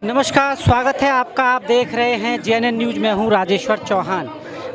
नमस्कार, स्वागत है आपका। आप देख रहे हैं जेएनएन न्यूज में हूं राजेश्वर चौहान।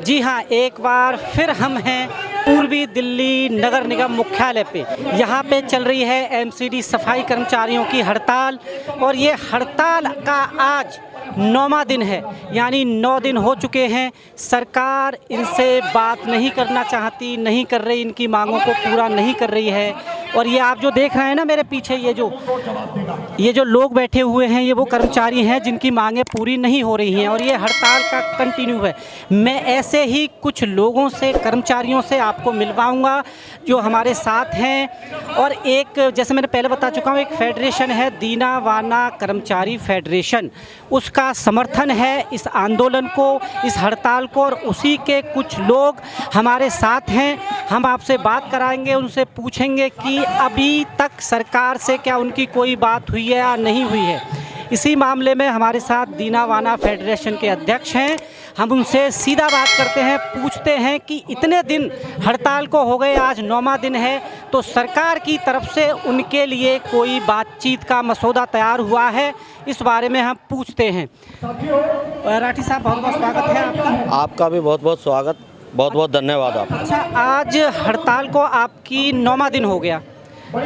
जी हां, एक बार फिर हम हैं पूर्वी दिल्ली नगर निगम मुख्यालय पे। यहाँ पे चल रही है एमसीडी सफाई कर्मचारियों की हड़ताल और ये हड़ताल का आज 9वां दिन है, यानी 9 दिन हो चुके हैं। सरकार इनसे बात नहीं करना चाहती, नहीं कर रही, इनकी मांगों को पूरा नहीं कर रही है। और ये आप जो देख रहे हैं ना मेरे पीछे, ये जो लोग बैठे हुए हैं, ये वो कर्मचारी हैं जिनकी मांगें पूरी नहीं हो रही हैं और ये हड़ताल का कंटिन्यू है। मैं ऐसे ही कुछ लोगों से, कर्मचारियों से आपको मिलवाऊंगा जो हमारे साथ हैं। और एक, जैसे मैंने पहले बता चुका हूँ, एक फेडरेशन है दीना वाना कर्मचारी फेडरेशन, उसका समर्थन है इस आंदोलन को, इस हड़ताल को, और उसी के कुछ लोग हमारे साथ हैं। हम आपसे बात कराएंगे, उनसे पूछेंगे कि अभी तक सरकार से क्या उनकी कोई बात हुई है या नहीं हुई है। इसी मामले में हमारे साथ दीना वाना फेडरेशन के अध्यक्ष हैं। हम उनसे सीधा बात करते हैं, पूछते हैं कि इतने दिन हड़ताल को हो गए, आज 9वां दिन है, तो सरकार की तरफ से उनके लिए कोई बातचीत का मसौदा तैयार हुआ है, इस बारे में हम पूछते हैं। राठी साहब, बहुत बहुत स्वागत है आपका। आपका भी बहुत बहुत स्वागत, बहुत बहुत धन्यवाद आपका। अच्छा, आज हड़ताल को आपकी 9वां दिन हो गया,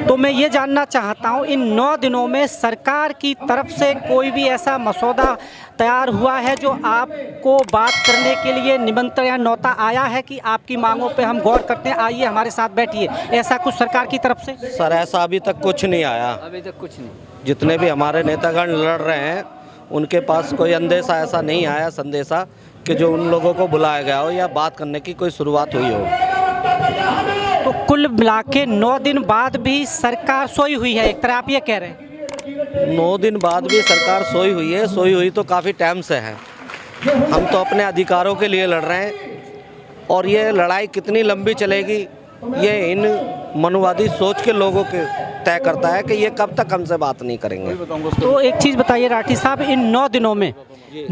तो मैं ये जानना चाहता हूँ, इन 9 दिनों में सरकार की तरफ से कोई भी ऐसा मसौदा तैयार हुआ है जो आपको बात करने के लिए निमंत्रण या न्योता आया है कि आपकी मांगों पे हम गौर करते हैं, आइए हमारे साथ बैठिए, ऐसा कुछ सरकार की तरफ से? सर, ऐसा अभी तक कुछ नहीं आया। अभी तक कुछ नहीं। जितने भी हमारे नेतागण लड़ रहे हैं उनके पास कोई अंदेशा ऐसा नहीं आया, संदेशा कि जो उन लोगों को बुलाया गया हो या बात करने की कोई शुरुआत हुई हो। तो कुल मिला के 9 दिन बाद भी सरकार सोई हुई है, एक तरह आप ये कह रहे हैं? 9 दिन बाद भी सरकार सोई हुई है। सोई हुई तो काफ़ी टाइम से है। हम तो अपने अधिकारों के लिए लड़ रहे हैं और ये लड़ाई कितनी लंबी चलेगी ये इन मनुवादी सोच के लोगों के तय करता है कि ये कब तक हमसे बात नहीं करेंगे। तो एक चीज़ बताइए राठी साहब, इन 9 दिनों में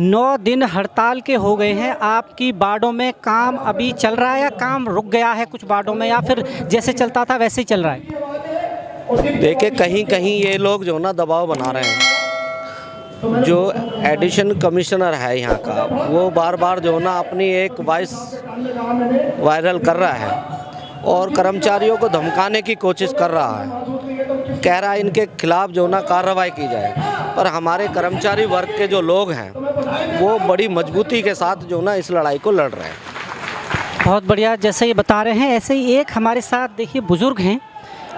9 दिन हड़ताल के हो गए हैं, आपकी वार्डों में काम अभी चल रहा है या काम रुक गया है कुछ वार्डों में, या फिर जैसे चलता था वैसे ही चल रहा है? देखिए, कहीं कहीं ये लोग जो ना दबाव बना रहे हैं। जो एडिशन कमिश्नर है यहाँ का, वो बार बार जो ना अपनी एक वॉइस वायरल कर रहा है और कर्मचारियों को धमकाने की कोशिश कर रहा है। कह रहा है इनके खिलाफ जो ना कार्रवाई की जाए, पर हमारे कर्मचारी वर्ग के जो लोग हैं वो बड़ी मजबूती के साथ जो ना इस लड़ाई को लड़ रहे हैं। बहुत बढ़िया, जैसे ये बता रहे हैं ऐसे ही एक हमारे साथ देखिए बुज़ुर्ग हैं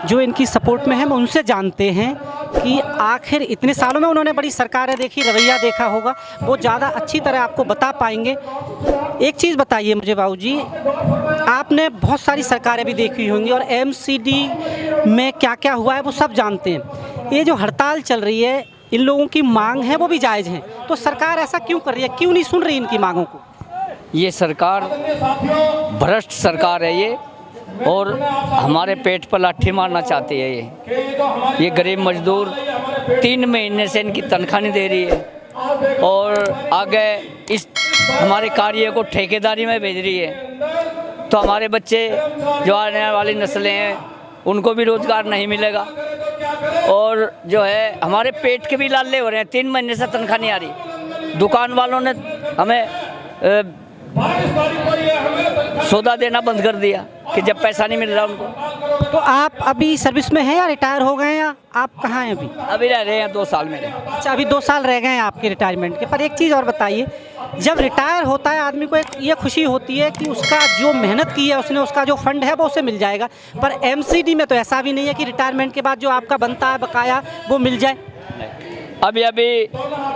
जो इनकी सपोर्ट में हैं। हम उनसे जानते हैं कि आखिर इतने सालों में उन्होंने बड़ी सरकारें देखी, रवैया देखा होगा, वो ज़्यादा अच्छी तरह आपको बता पाएंगे। एक चीज़ बताइए मुझे बाबूजी, आपने बहुत सारी सरकारें भी देखी होंगी और एमसीडी में क्या क्या हुआ है वो सब जानते हैं। ये जो हड़ताल चल रही है, इन लोगों की मांग है वो भी जायज़ है, तो सरकार ऐसा क्यों कर रही है, क्यों नहीं सुन रही इनकी मांगों को? ये सरकार भ्रष्ट सरकार है ये, और हमारे पेट पर लाठी मारना चाहती है ये गरीब मजदूर 3 महीने से इनकी तनख्वाह नहीं दे रही है और आगे इस हमारे कार्य को ठेकेदारी में भेज रही है। तो हमारे बच्चे जो आने वाली नस्लें हैं उनको भी रोज़गार नहीं मिलेगा और जो है हमारे पेट के भी लाले हो रहे हैं। 3 महीने से तनख्वाह नहीं आ रही। दुकान वालों ने हमें सौदा देना बंद कर दिया कि जब पैसा नहीं मिल रहा उनको। तो आप अभी सर्विस में हैं या रिटायर हो गए हैं, या आप कहाँ हैं अभी? अभी रह रहे हैं 2 साल में। अच्छा, अभी 2 साल रह गए हैं आपके रिटायरमेंट के। पर एक चीज़ और बताइए, जब रिटायर होता है आदमी को एक ये खुशी होती है कि उसका जो मेहनत की है उसने, उसका जो फंड है वो उसे मिल जाएगा, पर एमसीडी में तो ऐसा भी नहीं है कि रिटायरमेंट के बाद जो आपका बनता है बकाया वो मिल जाए। अभी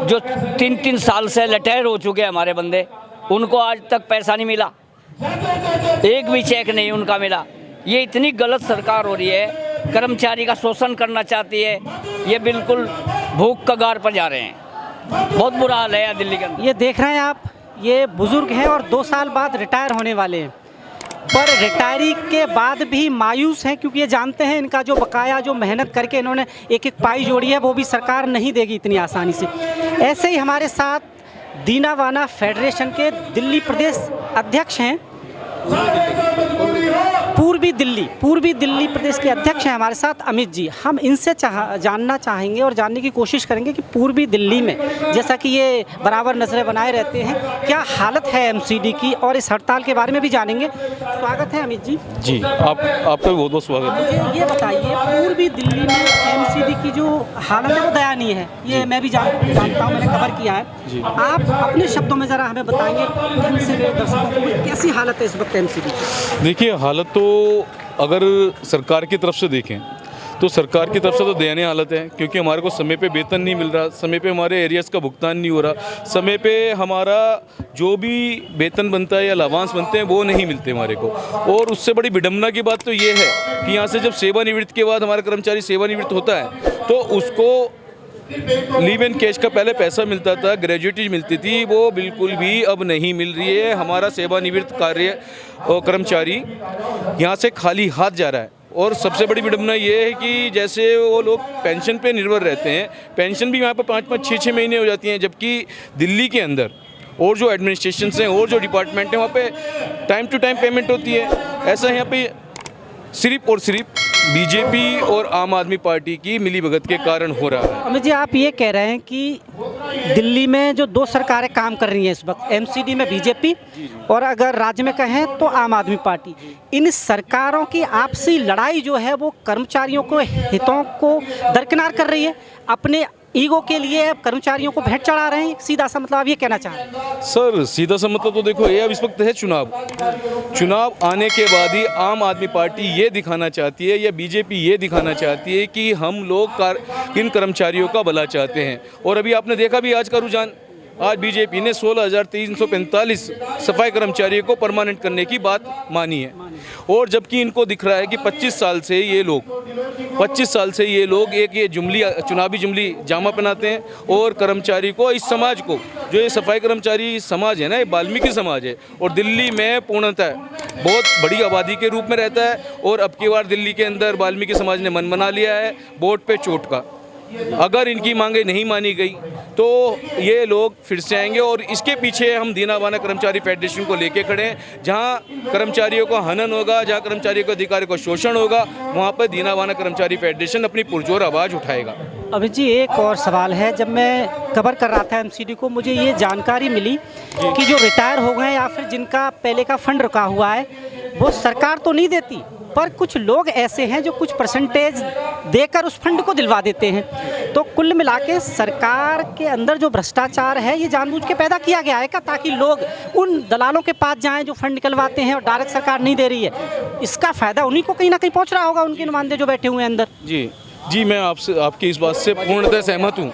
जो 3-3 साल से रिटायर हो चुके हैं हमारे बंदे, उनको आज तक पैसा नहीं मिला, एक भी चेक नहीं उनका मिला। ये इतनी गलत सरकार हो रही है, कर्मचारी का शोषण करना चाहती है। ये बिल्कुल भूख कगार पर जा रहे हैं। बहुत बुरा हाल है दिल्ली के अंदर। ये देख रहे हैं आप, ये बुज़ुर्ग हैं और 2 साल बाद रिटायर होने वाले हैं, पर रिटायरी के बाद भी मायूस हैं क्योंकि ये जानते हैं इनका जो बकाया, जो मेहनत करके इन्होंने एक एक पाई जोड़ी है, वो भी सरकार नहीं देगी इतनी आसानी से। ऐसे ही हमारे साथ दीना वाना फेडरेशन के दिल्ली प्रदेश अध्यक्ष हैं, पूर्वी पूर्वी दिल्ली प्रदेश के अध्यक्ष हैं हमारे साथ अमित जी। हम इनसे जानना चाहेंगे और जानने की कोशिश करेंगे कि पूर्वी दिल्ली में जैसा कि ये बराबर नजरें बनाए रहते हैं, क्या हालत है एमसीडी की, और इस हड़ताल के बारे में भी जानेंगे। स्वागत है अमित जी। जी, आपका भी बहुत बहुत स्वागत है। मुझे ये बताइए, पूर्वी दिल्ली में एमसीडी की जो हालत है वो दयनीय है, ये मैं भी जानता हूँ, मैंने कवर किया है। आप अपने शब्दों में ज़रा हमें बताएंगे दर्शकों को कैसी हालत है इस वक्त एमसीडी की। देखिए, हालत तो अगर सरकार की तरफ से देखें तो सरकार की तरफ से तो दयनीय हालत है, क्योंकि हमारे को समय पे वेतन नहीं मिल रहा, समय पे हमारे एरियाज़ का भुगतान नहीं हो रहा, समय पे हमारा जो भी वेतन बनता है या लाभांश बनते हैं वो नहीं मिलते हमारे को। और उससे बड़ी विडम्बना की बात तो ये है कि यहाँ से जब सेवानिवृत्ति के बाद हमारा कर्मचारी सेवानिवृत्त होता है तो उसको लीव एंड कैश का पहले पैसा मिलता था, ग्रेजुएटी मिलती थी, वो बिल्कुल भी अब नहीं मिल रही है। हमारा सेवानिवृत्त कर्मचारी यहाँ से खाली हाथ जा रहा है। और सबसे बड़ी विडम्बना ये है कि जैसे वो लोग पेंशन पे निर्भर रहते हैं, पेंशन भी यहाँ पर 5-5, 6-6 महीने हो जाती हैं, जबकि दिल्ली के अंदर और जो एडमिनिस्ट्रेशन हैं और जो डिपार्टमेंट हैं वहाँ पे टाइम टू टाइम पेमेंट होती है। ऐसा यहाँ पे सिर्फ और सिर्फ बीजेपी और आम आदमी पार्टी की मिलीभगत के कारण हो रहा है। अमित जी, आप ये कह रहे हैं कि दिल्ली में जो दो सरकारें काम कर रही हैं इस वक्त, एमसीडी में बीजेपी और अगर राज्य में कहें तो आम आदमी पार्टी, इन सरकारों की आपसी लड़ाई जो है वो कर्मचारियों को हितों को दरकिनार कर रही है, अपने ईगो के लिए कर्मचारियों को भेंट चढ़ा रहे हैं। सीधा सा मतलब आप ये कहना चाह रहे हैं? सर, सीधा सा मतलब तो देखो, ये अब इस वक्त है चुनाव आने के बाद ही आम आदमी पार्टी ये दिखाना चाहती है या बीजेपी ये दिखाना चाहती है कि हम लोग किन कर्मचारियों का भला चाहते हैं। और अभी आपने देखा भी आज का रुझान, आज बीजेपी ने 16,345 सफाई कर्मचारियों को परमानेंट करने की बात मानी है। और जबकि इनको दिख रहा है कि 25 साल से ये लोग एक ये चुनावी जुमली जामा पहनाते हैं और कर्मचारी को, इस समाज को, जो ये सफाई कर्मचारी समाज है ना, ये वाल्मीकि समाज है और दिल्ली में पूर्णतः बहुत बड़ी आबादी के रूप में रहता है। और अब की बार दिल्ली के अंदर वाल्मीकि समाज ने मन बना लिया है वोट पे चोट का। अगर इनकी मांगें नहीं मानी गई तो ये लोग फिर से आएंगे। और इसके पीछे हम दीना बाना कर्मचारी फेडरेशन को लेके खड़े हैं। जहां कर्मचारियों को हनन होगा, जहां कर्मचारियों के अधिकारों को शोषण होगा, वहां पर दीना बाना कर्मचारी फेडरेशन अपनी पुरजोर आवाज़ उठाएगा। अमित जी, एक और सवाल है। जब मैं कवर कर रहा था एमसीडी को, मुझे ये जानकारी मिली कि जो रिटायर हो गए या फिर जिनका पहले का फंड रुका हुआ है वो सरकार तो नहीं देती, पर कुछ लोग ऐसे हैं जो कुछ परसेंटेज देकर उस फंड को दिलवा देते हैं। तो कुल मिला के सरकार के अंदर जो भ्रष्टाचार है ये जानबूझ के पैदा किया गया है क्या, ताकि लोग उन दलालों के पास जाएं जो फंड निकलवाते हैं और डायरेक्ट सरकार नहीं दे रही है? इसका फ़ायदा उन्हीं को कहीं ना कहीं पहुंच रहा होगा, उनके नुमाइंदे जो बैठे हुए हैं अंदर। जी, मैं आपकी इस बात से पूर्णतः सहमत हूँ,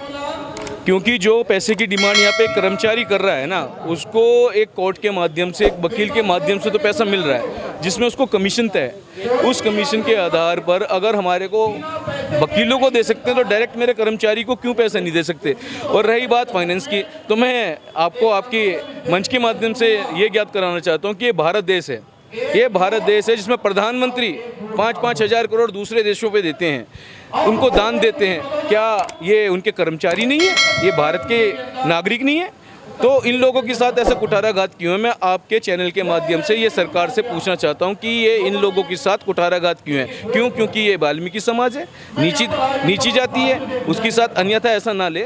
क्योंकि जो पैसे की डिमांड यहाँ पे कर्मचारी कर रहा है ना, उसको एक कोर्ट के माध्यम से, एक वकील के माध्यम से तो पैसा मिल रहा है जिसमें उसको कमीशन तय है। उस कमीशन के आधार पर अगर हमारे को वकीलों को दे सकते हैं तो डायरेक्ट मेरे कर्मचारी को क्यों पैसा नहीं दे सकते। और रही बात फाइनेंस की, तो मैं आपको आपकी मंच के माध्यम से ये ज्ञात कराना चाहता हूँ कि ये भारत देश है, जिसमें प्रधानमंत्री 5-5 हज़ार करोड़ दूसरे देशों पे देते हैं, उनको दान देते हैं। क्या ये उनके कर्मचारी नहीं है? ये भारत के नागरिक नहीं है? तो इन लोगों के साथ ऐसा कुठाराघात क्यों है? मैं आपके चैनल के माध्यम से ये सरकार से पूछना चाहता हूँ कि ये इन लोगों के साथ कुठाराघात क्यों है? क्योंकि ये वाल्मीकि समाज है, नीची जाति है, उसके साथ अन्यथा ऐसा ना ले।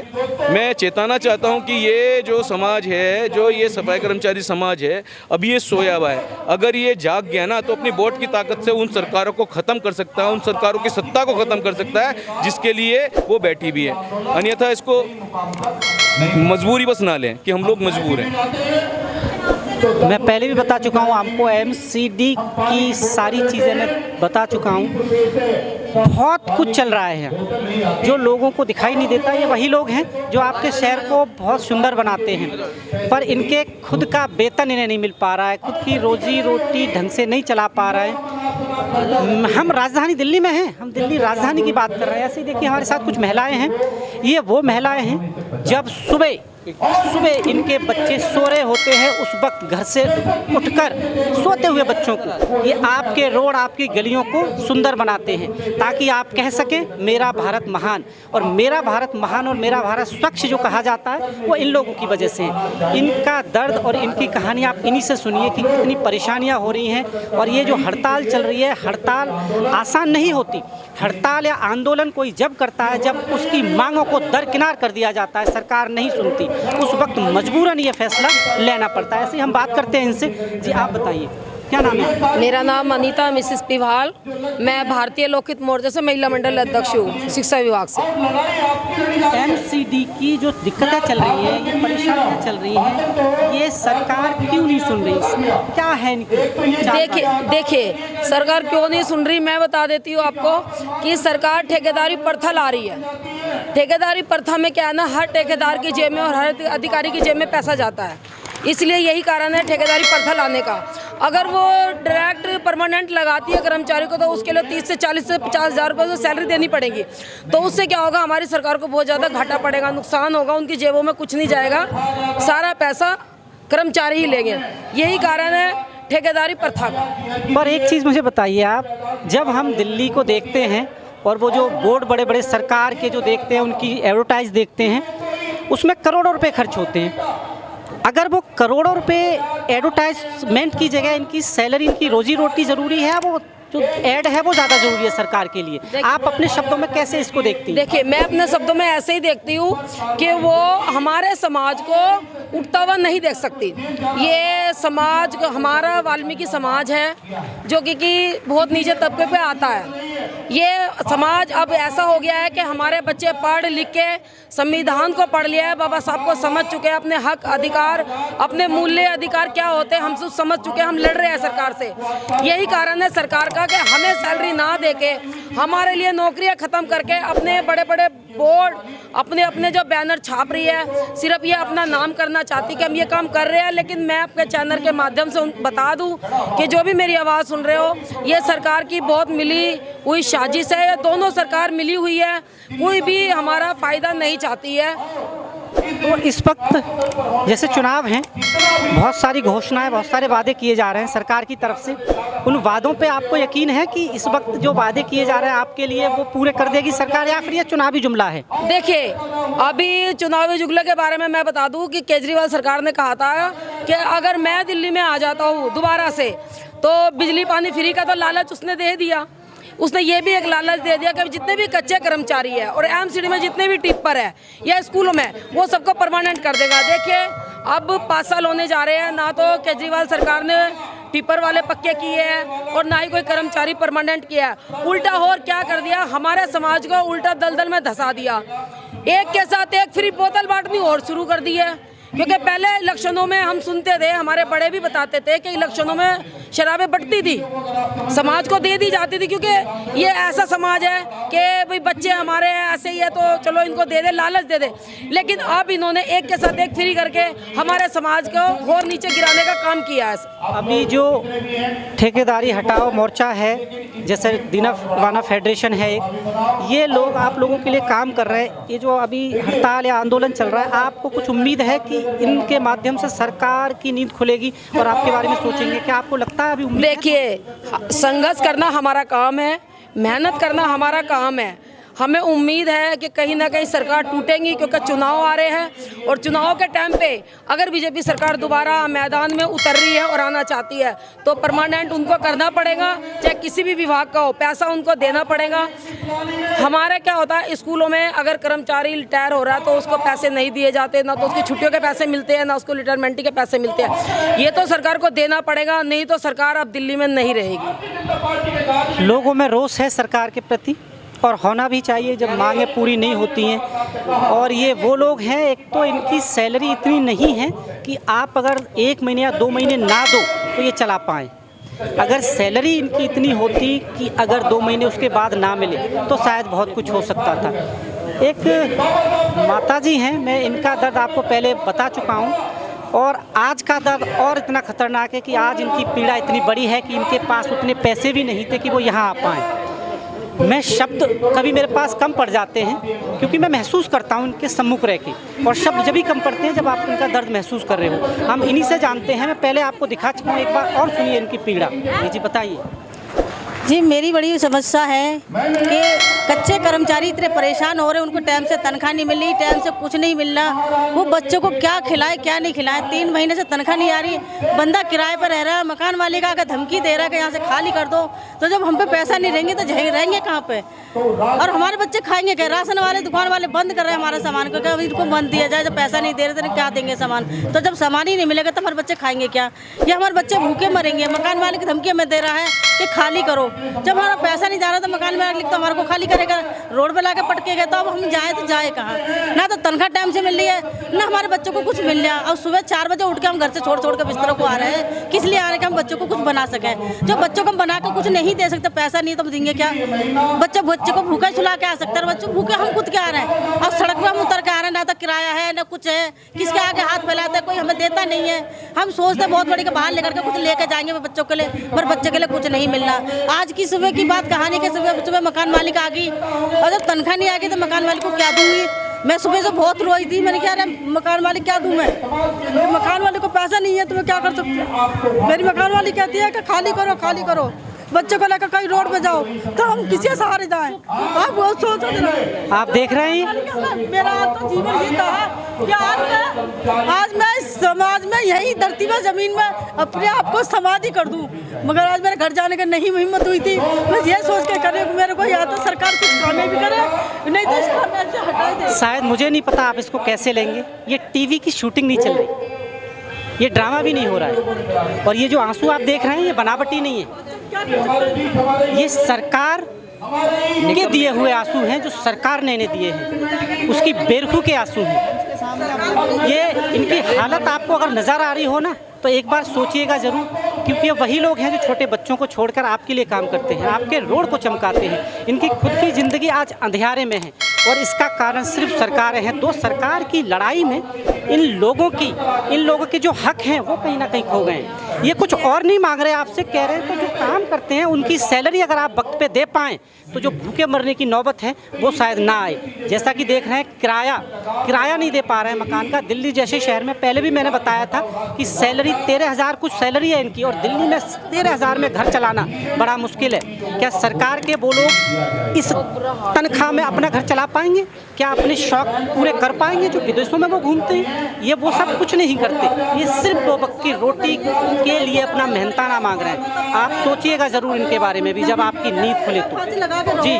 मैं चेताना चाहता हूँ कि ये जो समाज है, जो ये सफाई कर्मचारी समाज है, अभी ये सोया हुआ है। अगर ये जाग गया ना तो अपनी वोट की ताकत से उन सरकारों को ख़त्म कर सकता है, उन सरकारों की सत्ता को ख़त्म कर सकता है जिसके लिए वो बैठी भी है। अन्यथा इसको मजबूरी बस ना लें कि हम लोग मजबूर हैं। मैं पहले भी बता चुका हूँ आपको, एमसीडी की सारी चीज़ें मैं बता चुका हूँ। बहुत कुछ चल रहा है जो लोगों को दिखाई नहीं देता। ये वही लोग हैं जो आपके शहर को बहुत सुंदर बनाते हैं, पर इनके खुद का वेतन इन्हें नहीं मिल पा रहा है, खुद की रोजी रोटी ढंग से नहीं चला पा रहा है। हम राजधानी दिल्ली में हैं, हम दिल्ली राजधानी की बात कर रहे हैं। ऐसे ही देखिए हमारे साथ कुछ महिलाएं हैं। ये वो महिलाएं हैं जब सुबह सुबह इनके बच्चे सो रहे होते हैं, उस वक्त घर से उठकर सोते हुए बच्चों को ये आपके रोड, आपकी गलियों को सुंदर बनाते हैं, ताकि आप कह सकें मेरा भारत महान। और मेरा भारत महान और मेरा भारत स्वच्छ जो कहा जाता है वो इन लोगों की वजह से है। इनका दर्द और इनकी कहानी आप इन्हीं से सुनिए कि कितनी परेशानियां हो रही हैं। और ये जो हड़ताल चल रही है, हड़ताल आसान नहीं होती। हड़ताल या आंदोलन कोई जब करता है जब उसकी मांगों को दरकिनार कर दिया जाता है, सरकार नहीं सुनती, उस वक्त मजबूरन ये फैसला लेना पड़ता है। ऐसे ही हम बात करते हैं इनसे। जी आप बताइए, क्या नाम है? मेरा नाम अनीता मिसिस पिवाल, मैं भारतीय लोकहित मोर्चा से महिला मंडल अध्यक्ष हूँ, शिक्षा विभाग से। एमसीडी की जो दिक्कतें चल रही है, ये परेशानियाँ चल रही हैं, ये सरकार क्यों नहीं सुन रही? क्या है इनकी? देखिए सरकार क्यों नहीं सुन रही, मैं बता देती हूँ आपको कि सरकार ठेकेदारी प्रथा ला रही है। ठेकेदारी प्रथा में क्या है ना, हर ठेकेदार की जेब में और हर अधिकारी की जेब में पैसा जाता है, इसलिए यही कारण है ठेकेदारी प्रथा लाने का। अगर वो डायरेक्ट परमानेंट लगाती है कर्मचारी को तो उसके लिए 30 से 40 से 50 हज़ार रुपये तो सैलरी देनी पड़ेगी। तो उससे क्या होगा, हमारी सरकार को बहुत ज़्यादा घाटा पड़ेगा, नुकसान होगा, उनकी जेबों में कुछ नहीं जाएगा, सारा पैसा कर्मचारी ही लेंगे। यही कारण है ठेकेदारी प्रथा का। पर एक चीज़ मुझे बताइए आप, जब हम दिल्ली को देखते हैं और वो जो बोर्ड बड़े बड़े सरकार के जो देखते हैं, उनकी एडवर्टाइज देखते हैं, उसमें करोड़ों रुपए खर्च होते हैं। अगर वो करोड़ों रुपए एडवर्टाइजमेंट की जगह इनकी सैलरी, इनकी रोजी रोटी ज़रूरी है, वो जो ऐड है वो ज़्यादा ज़रूरी है सरकार के लिए। आप अपने शब्दों में कैसे इसको देखती हैं? देखिए मैं अपने शब्दों में ऐसे ही देखती हूँ कि वो हमारे समाज को उठता हुआ नहीं देख सकती। ये समाज हमारा वाल्मीकि समाज है जो कि बहुत नीचे तबके पे आता है। ये समाज अब ऐसा हो गया है कि हमारे बच्चे पढ़ लिख के संविधान को पढ़ लिया है, बाबा साहब को समझ चुके हैं, अपने हक अधिकार, अपने मूल्य अधिकार क्या होते हैं हम सब समझ चुके हैं, हम लड़ रहे हैं सरकार से। यही कारण है सरकार का कि हमें सैलरी ना देके हमारे लिए नौकरियां खत्म करके अपने बड़े बड़े बोर्ड, अपने अपने जो बैनर छाप रही है, सिर्फ ये अपना नाम करना चाहती कि हम ये काम कर रहे हैं। लेकिन मैं आपके चैनल के माध्यम से बता दूं कि जो भी मेरी आवाज़ सुन रहे हो, ये सरकार की बहुत मिली हुई साजिश है। ये दोनों सरकार मिली हुई है, कोई भी हमारा फ़ायदा नहीं चाहती है। तो इस वक्त जैसे चुनाव हैं, बहुत सारी घोषणाएं, बहुत सारे वादे किए जा रहे हैं सरकार की तरफ से। उन वादों पे आपको यकीन है कि इस वक्त जो वादे किए जा रहे हैं आपके लिए वो पूरे कर देगी सरकार, या फिर ये चुनावी जुमला है? देखिए अभी चुनावी जुमले के बारे में मैं बता दूं कि केजरीवाल सरकार ने कहा था कि अगर मैं दिल्ली में आ जाता हूँ दोबारा से तो बिजली पानी फ्री का तो लालच उसने दे दिया। उसने ये भी एक लालच दे दिया कि जितने भी कच्चे कर्मचारी है और एमसीडी में जितने भी टिप्पर है या स्कूलों में, वो सबको परमानेंट कर देगा। देखिए अब 5 साल होने जा रहे हैं, ना तो केजरीवाल सरकार ने टिप्पर वाले पक्के किए हैं और ना ही कोई कर्मचारी परमानेंट किया है। उल्टा और क्या कर दिया, हमारे समाज को उल्टा दलदल में धंसा दिया। एक के साथ एक फ्री बोतल बांटनी और शुरू कर दी है। क्योंकि पहले इलेक्शनों में हम सुनते थे, हमारे बड़े भी बताते थे कि इलेक्शनों में शराबें बंटती थी, समाज को दे दी जाती थी, क्योंकि ये ऐसा समाज है कि भाई बच्चे हमारे ऐसे ही है तो चलो इनको दे दे, लालच दे दे। लेकिन अब इन्होंने एक के साथ एक फ्री करके हमारे समाज को और नीचे गिराने का काम किया है। अभी जो ठेकेदारी हटाओ मोर्चा है, जैसे दीनवाना फेडरेशन है एक, ये लोग आप लोगों के लिए काम कर रहे हैं। ये जो अभी हड़ताल या आंदोलन चल रहा है, आपको कुछ उम्मीद है कि इनके माध्यम से सरकार की नींद खुलेगी और आपके बारे में सोचेंगे? क्या आपको लगता है अभी उम्मीद? देखिए संघर्ष करना हमारा काम है, मेहनत करना हमारा काम है। हमें उम्मीद है कि कहीं ना कहीं सरकार टूटेंगी, क्योंकि चुनाव आ रहे हैं और चुनाव के टाइम पे अगर बीजेपी सरकार दोबारा मैदान में उतर रही है और आना चाहती है तो परमानेंट उनको करना पड़ेगा, चाहे किसी भी विभाग का हो, पैसा उनको देना पड़ेगा। हमारे क्या होता है, स्कूलों में अगर कर्मचारी रिटायर हो रहा है तो उसको पैसे नहीं दिए जाते, ना तो उसकी छुट्टियों के पैसे मिलते हैं, ना उसको रिटायरमेंट के पैसे मिलते हैं। ये तो सरकार को देना पड़ेगा, नहीं तो सरकार अब दिल्ली में नहीं रहेगी। लोगों में रोष है सरकार के प्रति और होना भी चाहिए जब मांगें पूरी नहीं होती हैं। और ये वो लोग हैं, एक तो इनकी सैलरी इतनी नहीं है कि आप अगर 1 महीने या 2 महीने ना दो तो ये चला पाएँ। अगर सैलरी इनकी इतनी होती कि अगर 2 महीने उसके बाद ना मिले तो शायद बहुत कुछ हो सकता था। एक माताजी हैं, मैं इनका दर्द आपको पहले बता चुका हूँ, और आज का दर्द और इतना ख़तरनाक है कि आज इनकी पीड़ा इतनी बड़ी है कि इनके पास उतने पैसे भी नहीं थे कि वो यहाँ आ पाएँ। मैं शब्द कभी मेरे पास कम पड़ जाते हैं, क्योंकि मैं महसूस करता हूँ इनके सम्मुख रह के, और शब्द जब भी कम पड़ते हैं जब आप इनका दर्द महसूस कर रहे हो। हम इन्हीं से जानते हैं। मैं पहले आपको दिखा चुका हूँ, एक बार और सुनिए इनकी पीड़ा। जी बताइए। जी, मेरी बड़ी समस्या है कि कच्चे कर्मचारी इतने परेशान हो रहे हैं, उनको टाइम से तनख्वाह नहीं मिल रही, टाइम से कुछ नहीं मिल रहा। वो बच्चों को क्या खिलाए क्या नहीं खिलाए। 3 महीने से तनख्वाह नहीं आ रही, बंदा किराए पर रह रहा है, मकान मालिक आकर धमकी दे रहा है कि यहाँ से खाली कर दो। तो जब हम पे पैसा नहीं रहेंगे तो रहेंगे कहाँ पे, और हमारे बच्चे खाएंगे क्या। राशन वाले दुकान वाले बंद कर रहे हैं हमारे सामान को, क्या इनको बंद दिया जाए। जब पैसा नहीं दे रहे तो क्या देंगे सामान, तो जब सामान ही नहीं मिलेगा तो हमारे बच्चे खाएंगे क्या, या हमारे बच्चे भूखे मरेंगे। मकान मालिक धमकी हमें दे रहा है कि खाली करो। जब हमारा पैसा नहीं जा रहा तो मकान मालिक तो हमारे को खाली करेगा, रोड पे लाके पटकेगा। तो अब हम जाए तो जाए कहाँ। ना तो तनख्वाह टाइम से मिल रही है, ना हमारे बच्चों को कुछ मिल रहा है। और सुबह 4 बजे उठ के हम घर से छोड़ के बिस्तरों को आ रहे हैं। किस लिए आ रहे हैं कि हम बच्चों को कुछ बना सकें। जो बच्चों को हम बना के कुछ नहीं दे सकते, पैसा नहीं तो हम देंगे क्या। बच्चे को भूखा सुला के आ सकते हैं, बच्चों भूखे हम खुद के आ रहे हैं। और सड़क पर हम उतर के आ रहे हैं, ना तो किराया है ना कुछ है। किसके आगे हाथ फैलाते हैं, कोई हमें देता नहीं है। हम सोचते बहुत बड़ी के बाहर लेकर के कुछ लेके जाएंगे बच्चों के लिए, पर बच्चे के लिए कुछ नहीं मिलना। आज की सुबह की बात कहानी के सुबह मकान मालिक आ गई, और जब तनख्वाह नहीं आ गई तो मकान मालिक को क्या दूंगी। मैं सुबह से बहुत रोई थी, मैंने क्या मकान मालिक क्या दूं मैं, मकान मालिक को पैसा नहीं है तो मैं क्या कर सकती हूँ। मेरी मकान मालिक कहती है कि खाली करो, बच्चों को लेकर कहीं रोड पे जाओ, तो हम किसी सहारे जाएं। आप बहुत सोचो। आप देख रहे हैं मेरा तो जीवन जीता है कि आज मैं इस समाज में यही धरती में जमीन में अपने आप को समाधि कर दूं, मगर आज मेरे घर जाने का नहीं हिम्मत हुई थी। मैं ये सोच के करे मेरे को या तो सरकार कुछ कामें भी करे, नहीं तो इस काम से हटा दे। शायद मुझे नहीं पता आप इसको कैसे लेंगे। ये टीवी की शूटिंग नहीं चल रही, ये ड्रामा भी नहीं हो रहा है, और ये जो आंसू आप देख रहे हैं ये बनावटी नहीं है। ये सरकार के दिए हुए आंसू हैं, जो सरकार ने इन्हें दिए हैं, उसकी बेरखू के आंसू हैं। ये इनकी हालत आपको अगर नज़र आ रही हो ना, तो एक बार सोचिएगा ज़रूर, क्योंकि ये वही लोग हैं जो छोटे बच्चों को छोड़कर आपके लिए काम करते हैं, आपके रोड को चमकाते हैं। इनकी खुद की ज़िंदगी आज अंधेरे में है, और इसका कारण सिर्फ सरकारें हैं। तो सरकार की लड़ाई में इन लोगों के जो हक हैं वो कहीं ना कहीं खो गए हैं। ये कुछ और नहीं मांग रहे आपसे, कह रहे हैं तो जो काम करते हैं उनकी सैलरी अगर आप वक्त पे दे पाएँ तो जो भूखे मरने की नौबत है वो शायद ना आए। जैसा कि देख रहे हैं किराया नहीं दे पा रहे हैं मकान का। दिल्ली जैसे शहर में पहले भी मैंने बताया था कि सैलरी 13,000 कुछ सैलरी है इनकी, और दिल्ली में 13,000 में घर चलाना बड़ा मुश्किल है। क्या सरकार के वो लोग इस तनख्वाह में अपना घर चला पाएंगे? क्या अपने शौक पूरे कर पाएंगे जो विदेशों में वो घूमते हैं? ये वो सब कुछ नहीं करते, ये सिर्फ 2 वक्त की रोटी के लिए अपना मेहनताना मांग रहे हैं। आप सोचिएगा ज़रूर इनके बारे में भी जब आपकी नींद खुले तो। जी,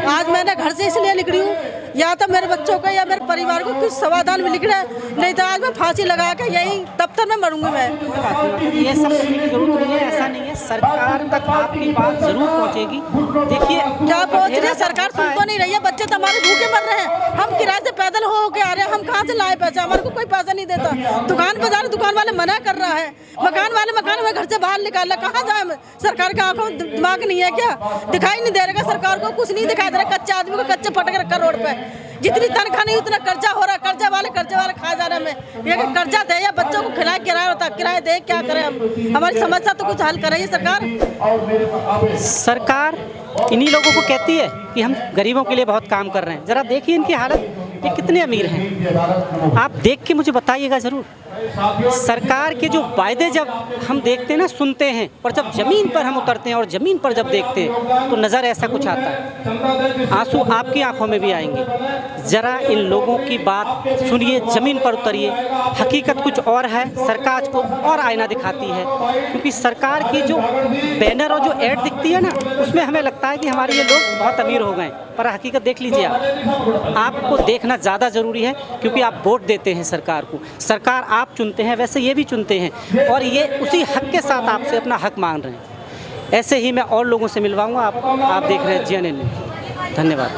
आज मैंने घर से इसलिए निकली हूँ, या तो मेरे बच्चों को या मेरे परिवार को कुछ समाधान भी लिखना है, नहीं तो आज मैं फांसी लगा के यही दफ्तर में मरूंगी मैं। ये सब करने की जरूरत नहीं है, ऐसा नहीं है। सरकार तक आपकी बात जरूर पहुंचेगी। देखिए क्या पहुंच रही है, सरकार सुन तो नहीं रही है। बच्चे तो हमारे भूखे मर रहे हैं, हम किराए से पैदल हो के आ रहे हैं, हम कहाँ से लाए पैसा, हमारे को कोई पैसा नहीं देता। दुकान पर जा रहे, दुकान वाले मना कर रहा है, मकान में घर से बाहर निकाल रहा। कहाँ जाए, सरकार के आंखों में दिमाग नहीं है क्या? दिखाई नहीं दे रहा सरकार को, कुछ नहीं दिखाई दे रहा। कच्चे आदमी को कच्चे पटक रखा रोड पे, जितनी तनख्वाह नहीं उतना कर्जा हो रहा, कर्जा वाले खा जा रहे हैं। ये कर्जा दे या बच्चों को खिलाए, किराया दे, क्या करें हम? हमारी समस्या तो कुछ हल करे सरकार इन्हीं लोगों को कहती है कि हम गरीबों के लिए बहुत काम कर रहे हैं। ज़रा देखिए इनकी हालत, ये कितने अमीर हैं। आप देख के मुझे बताइएगा ज़रूर। सरकार के जो वायदे जब हम देखते हैं ना, सुनते हैं, और जब ज़मीन पर हम उतरते हैं और ज़मीन पर जब देखते हैं तो नज़र ऐसा कुछ आता है। आंसू आपकी आंखों में भी आएंगे। ज़रा इन लोगों की बात सुनिए, ज़मीन पर उतरिए। हकीकत कुछ और है, सरकार को और आईना दिखाती है। क्योंकि सरकार की जो बैनर और जो ऐड दिखती है ना, उसमें हमें लगता है कि हमारे ये लोग बहुत अमीर हो गए, पर हकीकत देख लीजिए आपको देखना ज़्यादा ज़रूरी है, क्योंकि आप वोट देते हैं सरकार को। सरकार आप चुनते हैं, वैसे ये भी चुनते हैं, और ये उसी हक के साथ आपसे अपना हक मांग रहे हैं। ऐसे ही मैं और लोगों से मिलवाऊंगा। आप देख रहे हैं GNN न्यूज़। धन्यवाद।